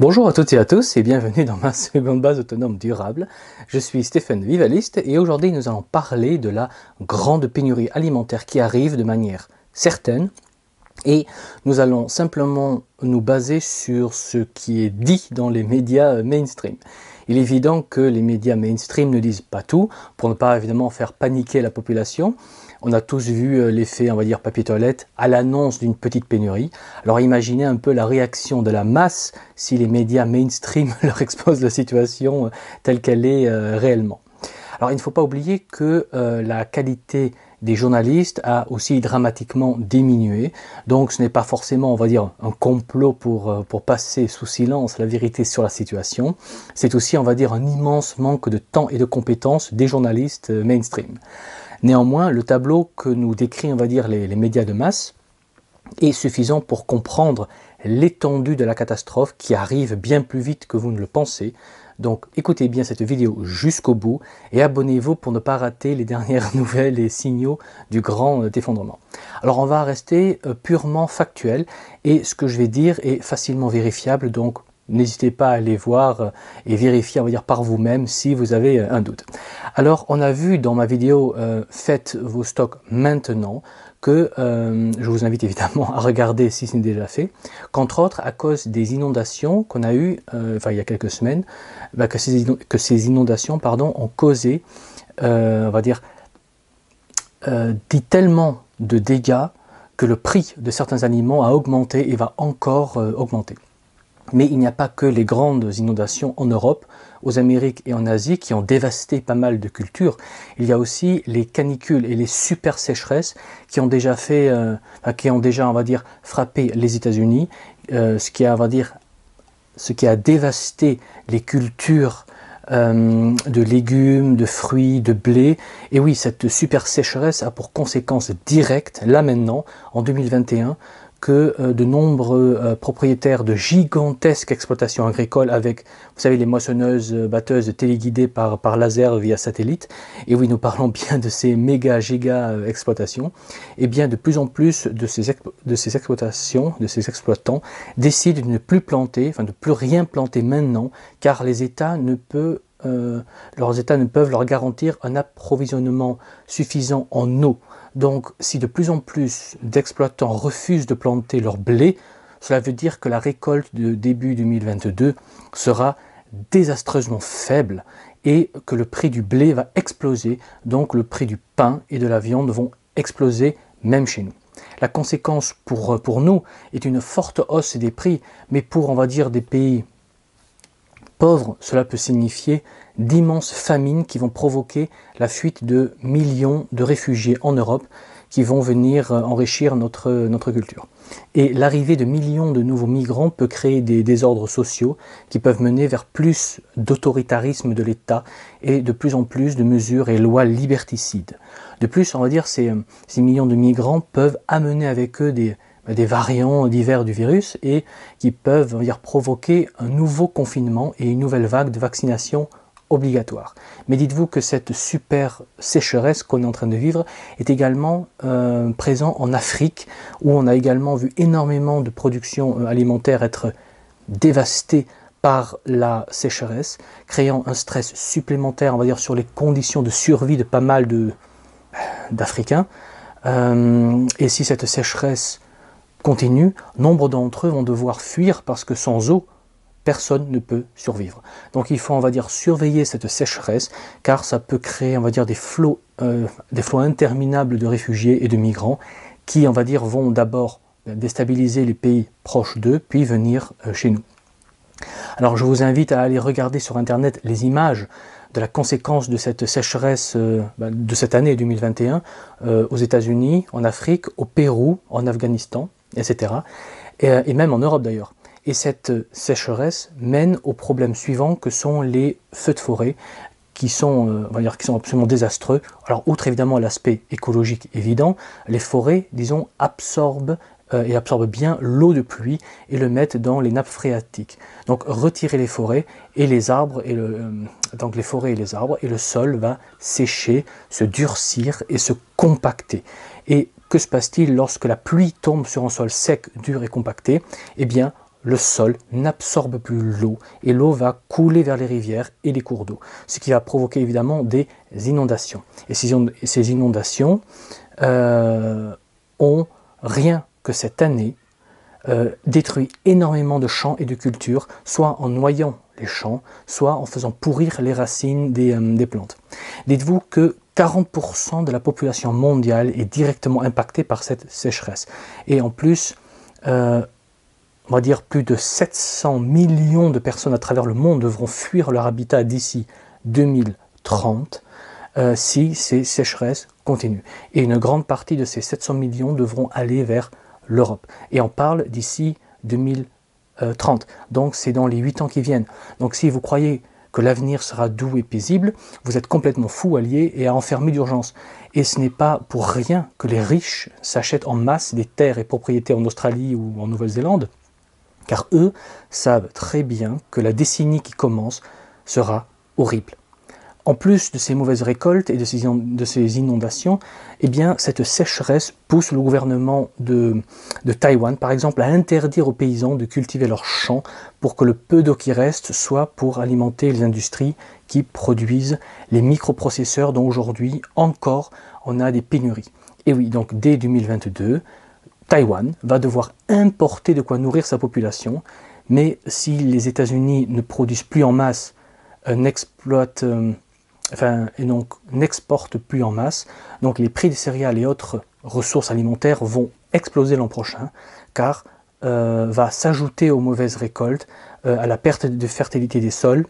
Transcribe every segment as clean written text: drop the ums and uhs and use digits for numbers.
Bonjour à toutes et à tous et bienvenue dans ma seconde base autonome durable. Je suis Stéphane Vivaliste et aujourd'hui nous allons parler de la grande pénurie alimentaire qui arrive de manière certaine et nous allons simplement nous baser sur ce qui est dit dans les médias mainstream. Il est évident que les médias mainstream ne disent pas tout pour ne pas évidemment faire paniquer la population. On a tous vu l'effet, on va dire, papier toilette à l'annonce d'une petite pénurie. Alors imaginez un peu la réaction de la masse si les médias mainstream leur exposent la situation telle qu'elle est réellement. Alors il ne faut pas oublier que la qualité des journalistes a aussi dramatiquement diminué. Donc ce n'est pas forcément, on va dire, un complot pour passer sous silence la vérité sur la situation. C'est aussi, on va dire, un immense manque de temps et de compétences des journalistes mainstream. Néanmoins, le tableau que nous décrit, on va dire, les médias de masse est suffisant pour comprendre l'étendue de la catastrophe qui arrive bien plus vite que vous ne le pensez. Donc écoutez bien cette vidéo jusqu'au bout et abonnez-vous pour ne pas rater les dernières nouvelles et signaux du grand effondrement. Alors on va rester purement factuel et ce que je vais dire est facilement vérifiable, donc n'hésitez pas à aller voir et vérifier, on va dire, par vous-même si vous avez un doute. Alors on a vu dans ma vidéo faites vos stocks maintenant que je vous invite évidemment à regarder si ce n'est déjà fait, qu'entre autres, à cause des inondations qu'on a eues il y a quelques semaines, que ces inondations ont causé, on va dire, tellement de dégâts que le prix de certains aliments a augmenté et va encore augmenter. Mais il n'y a pas que les grandes inondations en Europe, aux Amériques et en Asie qui ont dévasté pas mal de cultures. Il y a aussi les canicules et les super sécheresses qui ont déjà on va dire, frappé les États-Unis, ce qui a dévasté les cultures de légumes, de fruits, de blé. Et oui, cette super sécheresse a pour conséquence directe, là maintenant, en 2021, que de nombreux propriétaires de gigantesques exploitations agricoles avec, vous savez, les moissonneuses batteuses téléguidées par laser via satellite, et oui, nous parlons bien de ces giga exploitations, et bien de plus en plus de ces exploitations, de ces exploitants, décident de ne plus planter, de plus rien planter maintenant, car leurs États ne peuvent leur garantir un approvisionnement suffisant en eau. Donc, si de plus en plus d'exploitants refusent de planter leur blé, cela veut dire que la récolte de début 2022 sera désastreusement faible et que le prix du blé va exploser, donc le prix du pain et de la viande vont exploser même chez nous. La conséquence pour nous est une forte hausse des prix, mais pour, on va dire, des pays pauvres, cela peut signifier d'immenses famines qui vont provoquer la fuite de millions de réfugiés en Europe qui vont venir enrichir notre culture. Et l'arrivée de millions de nouveaux migrants peut créer des désordres sociaux qui peuvent mener vers plus d'autoritarisme de l'État et de plus en plus de mesures et lois liberticides. De plus, on va dire, ces millions de migrants peuvent amener avec eux des variants divers du virus et qui peuvent, on va dire, provoquer un nouveau confinement et une nouvelle vague de vaccination obligatoire. Mais dites-vous que cette super sécheresse qu'on est en train de vivre est également présente en Afrique, où on a également vu énormément de production alimentaire être dévastée par la sécheresse, créant un stress supplémentaire, on va dire, sur les conditions de survie de pas mal d'Africains. Et si cette sécheresse continue, nombre d'entre eux vont devoir fuir parce que sans eau, personne ne peut survivre. Donc il faut, on va dire, surveiller cette sécheresse, car ça peut créer, on va dire, des flots interminables de réfugiés et de migrants qui, on va dire, vont d'abord déstabiliser les pays proches d'eux, puis venir chez nous. Alors je vous invite à aller regarder sur Internet les images de la conséquence de cette sécheresse de cette année 2021 aux États-Unis, en Afrique, au Pérou, en Afghanistan, etc. Et même en Europe d'ailleurs. Et cette sécheresse mène au problème suivant que sont les feux de forêt qui sont absolument désastreux. Alors outre évidemment l'aspect écologique évident, les forêts, disons, absorbent bien l'eau de pluie et le mettent dans les nappes phréatiques. Donc retirer les forêts et les arbres et le sol va sécher, se durcir et se compacter. Et que se passe-t-il lorsque la pluie tombe sur un sol sec, dur et compacté? Eh bien, le sol n'absorbe plus l'eau et l'eau va couler vers les rivières et les cours d'eau, ce qui va provoquer évidemment des inondations. Et ces inondations ont, rien que cette année, détruit énormément de champs et de cultures, soit en noyant les champs, soit en faisant pourrir les racines des plantes. Dites-vous que 40% de la population mondiale est directement impactée par cette sécheresse. Et en plus, on va dire plus de 700 millions de personnes à travers le monde devront fuir leur habitat d'ici 2030 si ces sécheresses continuent. Et une grande partie de ces 700 millions devront aller vers l'Europe. Et on parle d'ici 2030. Donc c'est dans les 8 ans qui viennent. Donc si vous croyez que l'avenir sera doux et paisible, vous êtes complètement fou allié et à enfermer d'urgence. Et ce n'est pas pour rien que les riches s'achètent en masse des terres et propriétés en Australie ou en Nouvelle-Zélande, car eux savent très bien que la décennie qui commence sera horrible. En plus de ces mauvaises récoltes et de ces inondations, eh bien, cette sécheresse pousse le gouvernement de Taïwan, par exemple, à interdire aux paysans de cultiver leurs champs pour que le peu d'eau qui reste soit pour alimenter les industries qui produisent les microprocesseurs dont aujourd'hui encore on a des pénuries. Et oui, donc dès 2022, Taïwan va devoir importer de quoi nourrir sa population, mais si les États-Unis ne produisent plus en masse, et donc n'exportent plus en masse, donc les prix des céréales et autres ressources alimentaires vont exploser l'an prochain, car va s'ajouter aux mauvaises récoltes, à la perte de fertilité des sols,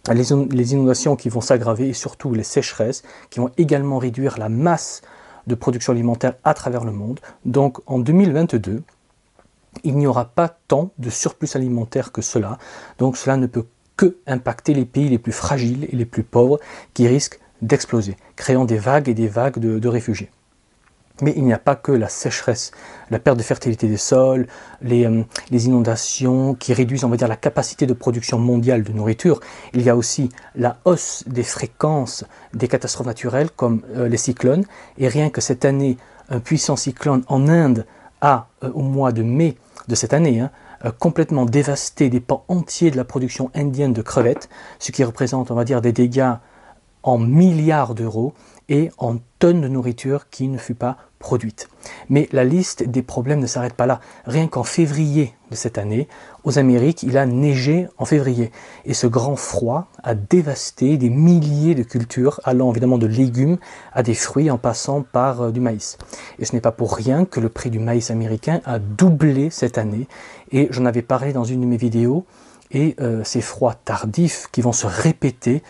à les inondations qui vont s'aggraver et surtout les sécheresses qui vont également réduire la masse de production alimentaire à travers le monde. Donc en 2022, il n'y aura pas tant de surplus alimentaire que cela, donc cela ne peut que impacter les pays les plus fragiles et les plus pauvres qui risquent d'exploser, créant des vagues et des vagues de réfugiés. Mais il n'y a pas que la sécheresse, la perte de fertilité des sols, les inondations qui réduisent, on va dire, la capacité de production mondiale de nourriture. Il y a aussi la hausse des fréquences des catastrophes naturelles comme les cyclones. Et rien que cette année, un puissant cyclone en Inde a, au mois de mai de cette année, complètement dévasté des pans entiers de la production indienne de crevettes, ce qui représente, on va dire, des dégâts en milliards d'euros et en tonnes de nourriture qui ne fut pas produite. Mais la liste des problèmes ne s'arrête pas là. Rien qu'en février de cette année, aux Amériques, il a neigé en février. Et ce grand froid a dévasté des milliers de cultures, allant évidemment de légumes à des fruits en passant par du maïs. Et ce n'est pas pour rien que le prix du maïs américain a doublé cette année. Et j'en avais parlé dans une de mes vidéos. Et ces froids tardifs qui vont se répéter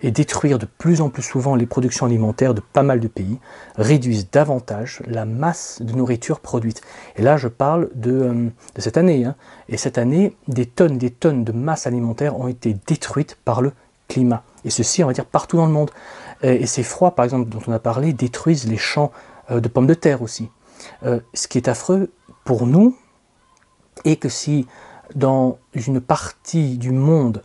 et détruire de plus en plus souvent les productions alimentaires de pas mal de pays, réduisent davantage la masse de nourriture produite. Et là, je parle de cette année. Et cette année, des tonnes de masse alimentaire ont été détruites par le climat. Et ceci, on va dire, partout dans le monde. Et ces froids, par exemple, dont on a parlé, détruisent les champs de pommes de terre aussi. Ce qui est affreux pour nous est que si dans une partie du monde,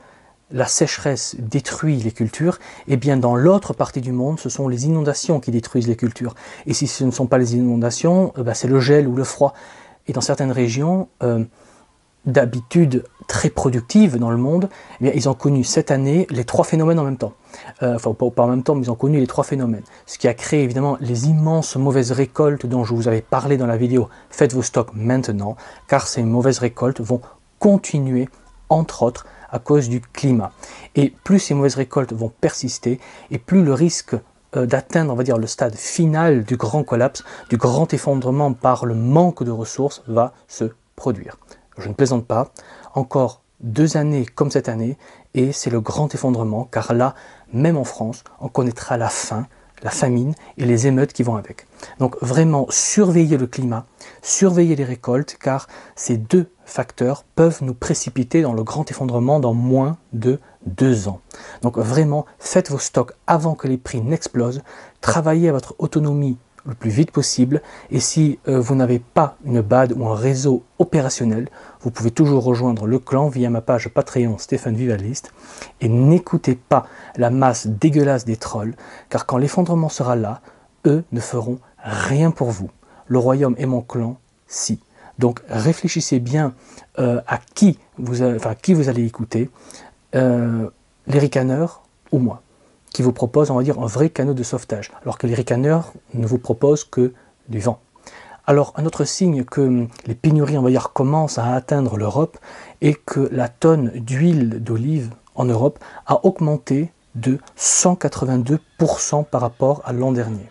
la sécheresse détruit les cultures, et bien dans l'autre partie du monde, ce sont les inondations qui détruisent les cultures. Et si ce ne sont pas les inondations, c'est le gel ou le froid. Et dans certaines régions, d'habitude très productives dans le monde, eh bien, ils ont connu cette année les trois phénomènes en même temps. Enfin, pas en même temps, mais ils ont connu les trois phénomènes. Ce qui a créé évidemment les immenses mauvaises récoltes dont je vous avais parlé dans la vidéo « Faites vos stocks maintenant », car ces mauvaises récoltes vont continuer, entre autres, à cause du climat. Et plus ces mauvaises récoltes vont persister, et plus le risque d'atteindre, on va dire, le stade final du grand collapse, du grand effondrement par le manque de ressources va se produire. Je ne plaisante pas, encore 2 années comme cette année, et c'est le grand effondrement, car là, même en France, on connaîtra la faim, la famine et les émeutes qui vont avec. Donc vraiment, surveillez le climat, surveillez les récoltes, car ces deux facteurs peuvent nous précipiter dans le grand effondrement dans moins de 2 ans. Donc vraiment, faites vos stocks avant que les prix n'explosent, travaillez à votre autonomie le plus vite possible, et si vous n'avez pas une BAD ou un réseau opérationnel, vous pouvez toujours rejoindre le clan via ma page Patreon Stéphane Vivaliste, et n'écoutez pas la masse dégueulasse des trolls, car quand l'effondrement sera là, eux ne feront rien pour vous. Le royaume et mon clan, si. Donc réfléchissez bien à qui vous allez écouter, les ricaneurs ou moi, qui vous proposent, on va dire, un vrai canot de sauvetage, alors que les ricaneurs ne vous proposent que du vent. Alors, un autre signe que les pénuries, on va dire, commencent à atteindre l'Europe est que la tonne d'huile d'olive en Europe a augmenté de 182% par rapport à l'an dernier.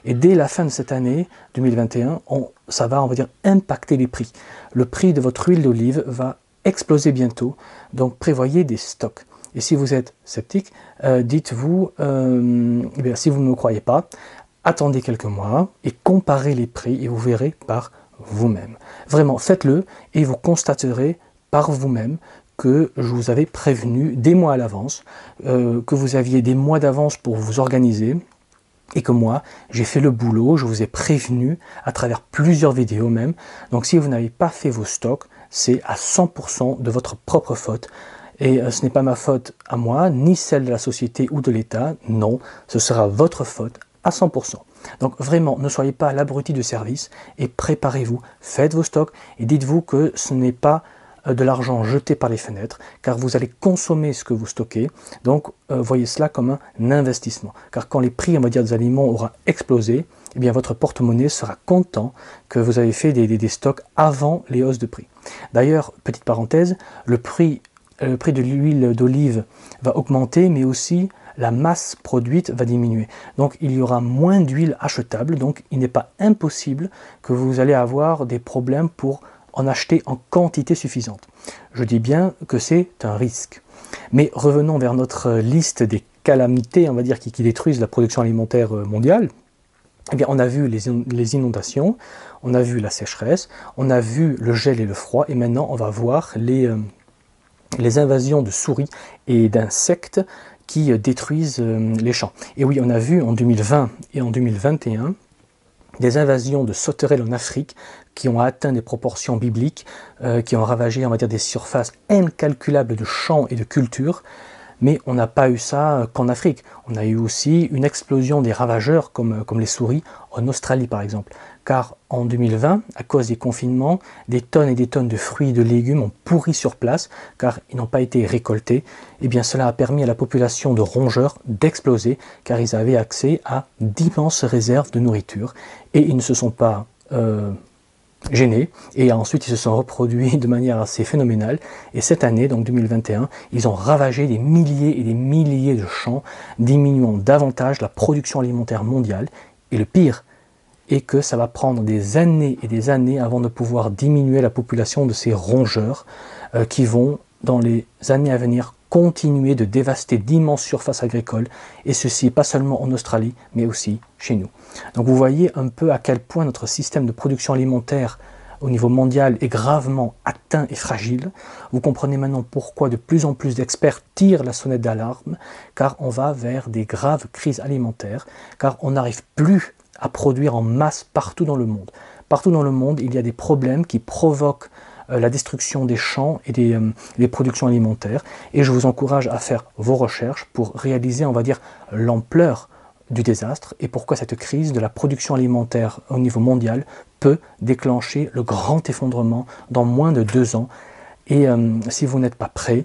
Et dès la fin de cette année 2021, ça va, on va dire, impacter les prix. Le prix de votre huile d'olive va exploser bientôt, donc prévoyez des stocks. Et si vous êtes sceptique, dites-vous, si vous ne me croyez pas, attendez quelques mois et comparez les prix et vous verrez par vous-même. Vraiment, faites-le et vous constaterez par vous-même que je vous avais prévenu des mois à l'avance, que vous aviez des mois d'avance pour vous organiser et que moi, j'ai fait le boulot, je vous ai prévenu à travers plusieurs vidéos même. Donc si vous n'avez pas fait vos stocks, c'est à 100% de votre propre faute. Et ce n'est pas ma faute à moi, ni celle de la société ou de l'État, non, ce sera votre faute à 100%. Donc vraiment, ne soyez pas l'abruti de service et préparez-vous, faites vos stocks et dites-vous que ce n'est pas de l'argent jeté par les fenêtres, car vous allez consommer ce que vous stockez, donc voyez cela comme un investissement. Car quand les prix, on va dire, des aliments aura explosé, eh bien votre porte-monnaie sera content que vous avez fait des stocks avant les hausses de prix. D'ailleurs, petite parenthèse, le prix de l'huile d'olive va augmenter, mais aussi la masse produite va diminuer. Donc il y aura moins d'huile achetable, donc il n'est pas impossible que vous allez avoir des problèmes pour en acheter en quantité suffisante. Je dis bien que c'est un risque. Mais revenons vers notre liste des calamités, on va dire, qui détruisent la production alimentaire mondiale. Eh bien, on a vu les inondations, on a vu la sécheresse, on a vu le gel et le froid, et maintenant on va voir les invasions de souris et d'insectes qui détruisent les champs. Et oui, on a vu en 2020 et en 2021 des invasions de sauterelles en Afrique qui ont atteint des proportions bibliques, qui ont ravagé, on va dire, des surfaces incalculables de champs et de cultures. Mais on n'a pas eu ça qu'en Afrique. On a eu aussi une explosion des ravageurs comme les souris en Australie par exemple. Car en 2020, à cause des confinements, des tonnes et des tonnes de fruits et de légumes ont pourri sur place car ils n'ont pas été récoltés. Et bien cela a permis à la population de rongeurs d'exploser car ils avaient accès à d'immenses réserves de nourriture. Et ils ne se sont pas gênés et ensuite ils se sont reproduits de manière assez phénoménale et cette année, donc 2021, ils ont ravagé des milliers et des milliers de champs, diminuant davantage la production alimentaire mondiale. Et le pire est que ça va prendre des années et des années avant de pouvoir diminuer la population de ces rongeurs qui vont, dans les années à venir, continuer de dévaster d'immenses surfaces agricoles, et ceci pas seulement en Australie, mais aussi chez nous. Donc vous voyez un peu à quel point notre système de production alimentaire au niveau mondial est gravement atteint et fragile. Vous comprenez maintenant pourquoi de plus en plus d'experts tirent la sonnette d'alarme, car on va vers des graves crises alimentaires, car on n'arrive plus à produire en masse partout dans le monde. Partout dans le monde, il y a des problèmes qui provoquent la destruction des champs et des productions alimentaires. Et je vous encourage à faire vos recherches pour réaliser, on va dire, l'ampleur du désastre et pourquoi cette crise de la production alimentaire au niveau mondial peut déclencher le grand effondrement dans moins de 2 ans. Et si vous n'êtes pas prêt,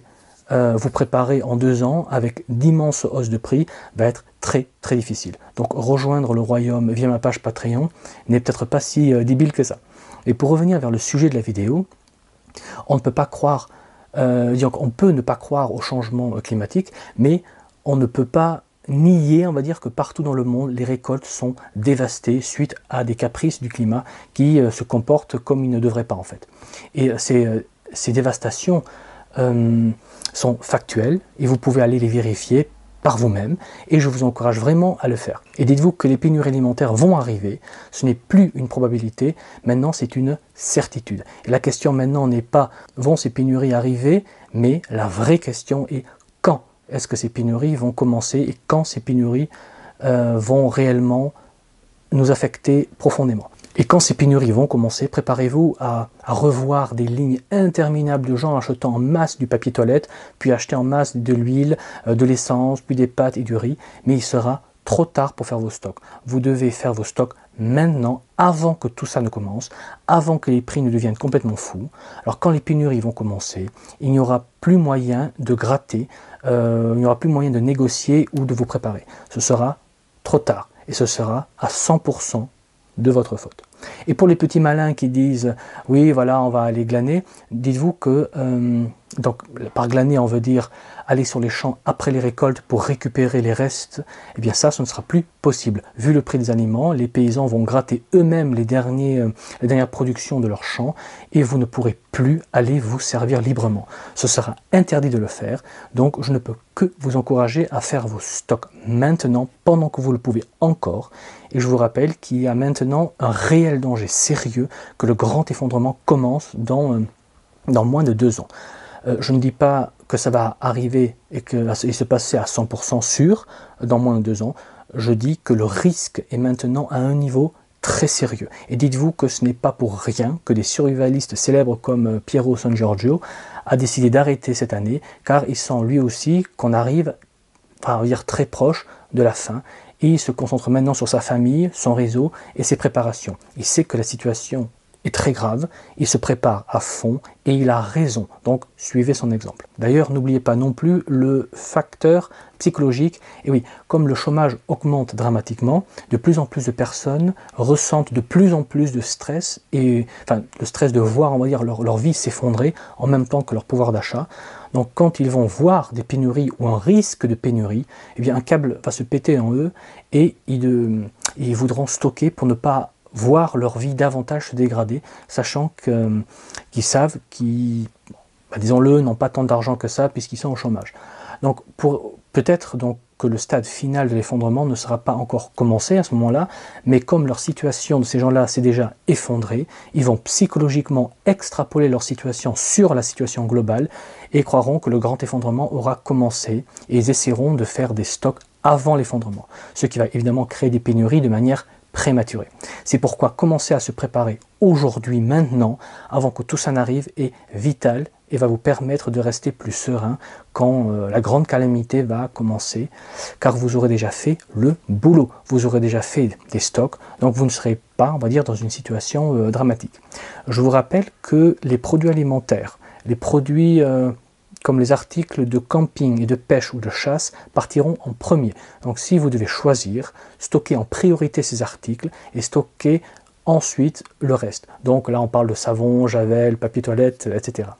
vous préparer en 2 ans avec d'immenses hausses de prix va être très très difficile. Donc rejoindre le royaume via ma page Patreon n'est peut-être pas si débile que ça. Et pour revenir vers le sujet de la vidéo, on ne peut pas croire, on peut ne pas croire au changement climatique, mais on ne peut pas nier, on va dire, que partout dans le monde, les récoltes sont dévastées suite à des caprices du climat qui se comportent comme ils ne devraient pas en fait. Et ces dévastations sont factuelles et vous pouvez aller les vérifier par vous-même et je vous encourage vraiment à le faire. Et dites-vous que les pénuries alimentaires vont arriver, ce n'est plus une probabilité, maintenant c'est une certitude. Et la question maintenant n'est pas vont ces pénuries arriver, mais la vraie question est quand est-ce que ces pénuries vont commencer et quand ces pénuries vont réellement nous affecter profondément. Et quand ces pénuries vont commencer, préparez-vous à revoir des lignes interminables de gens achetant en masse du papier toilette, puis acheter en masse de l'huile, de l'essence, puis des pâtes et du riz, mais il sera trop tard pour faire vos stocks. Vous devez faire vos stocks maintenant, avant que tout ça ne commence, avant que les prix ne deviennent complètement fous. Alors quand les pénuries vont commencer, il n'y aura plus moyen de gratter, il n'y aura plus moyen de négocier ou de vous préparer. Ce sera trop tard et ce sera à 100% de votre faute. Et pour les petits malins qui disent « oui, voilà, on va aller glaner », dites-vous que, donc par glaner, on veut dire aller sur les champs après les récoltes pour récupérer les restes, eh bien ça, ce ne sera plus possible. Vu le prix des aliments, les paysans vont gratter eux-mêmes les dernières productions de leurs champs et vous ne pourrez plus aller vous servir librement. Ce sera interdit de le faire, donc je ne peux que vous encourager à faire vos stocks maintenant, pendant que vous le pouvez encore. Et je vous rappelle qu'il y a maintenant un réel danger sérieux que le grand effondrement commence dans moins de 2 ans. Je ne dis pas que ça va arriver et se passer à 100% sûr dans moins de 2 ans. Je dis que le risque est maintenant à un niveau très sérieux. Et dites-vous que ce n'est pas pour rien que des survivalistes célèbres comme Piero San Giorgio a décidé d'arrêter cette année, car il sent lui aussi qu'on arrive, enfin, on va dire très proche de la fin. Et il se concentre maintenant sur sa famille, son réseau et ses préparations. Il sait que la situation est très grave, il se prépare à fond et il a raison, donc suivez son exemple. D'ailleurs, n'oubliez pas non plus le facteur psychologique. Et oui, comme le chômage augmente dramatiquement, de plus en plus de personnes ressentent de plus en plus de stress, et enfin le stress de voir, on va dire, leur vie s'effondrer en même temps que leur pouvoir d'achat. Donc quand ils vont voir des pénuries ou un risque de pénurie, eh bien un câble va se péter en eux et ils voudront stocker pour ne pas voir leur vie davantage se dégrader, sachant qu'ils savent qu'ils, disons-le, n'ont pas tant d'argent que ça puisqu'ils sont au chômage. Donc peut-être donc que le stade final de l'effondrement ne sera pas encore commencé à ce moment-là, mais comme leur situation de ces gens-là s'est déjà effondrée, ils vont psychologiquement extrapoler leur situation sur la situation globale et croiront que le grand effondrement aura commencé et ils essaieront de faire des stocks avant l'effondrement, ce qui va évidemment créer des pénuries de manière prématurée. C'est pourquoi commencer à se préparer aujourd'hui, maintenant, avant que tout ça n'arrive, est vital et va vous permettre de rester plus serein quand la grande calamité va commencer, car vous aurez déjà fait le boulot, vous aurez déjà fait des stocks, donc vous ne serez pas, on va dire, dans une situation dramatique. Je vous rappelle que les produits alimentaires, les produits comme les articles de camping et de pêche ou de chasse partiront en premier. Donc si vous devez choisir, stockez en priorité ces articles et stockez ensuite le reste. Donc là on parle de savon, javel, papier toilette, etc.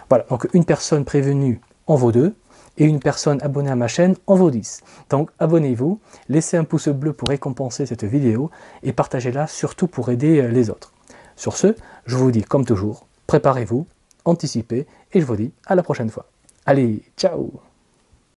Voilà, donc une personne prévenue en vaut 2 et une personne abonnée à ma chaîne en vaut 10. Donc abonnez-vous, laissez un pouce bleu pour récompenser cette vidéo et partagez-la surtout pour aider les autres. Sur ce, je vous dis comme toujours, préparez-vous, anticipez et je vous dis à la prochaine fois. Allez, ciao!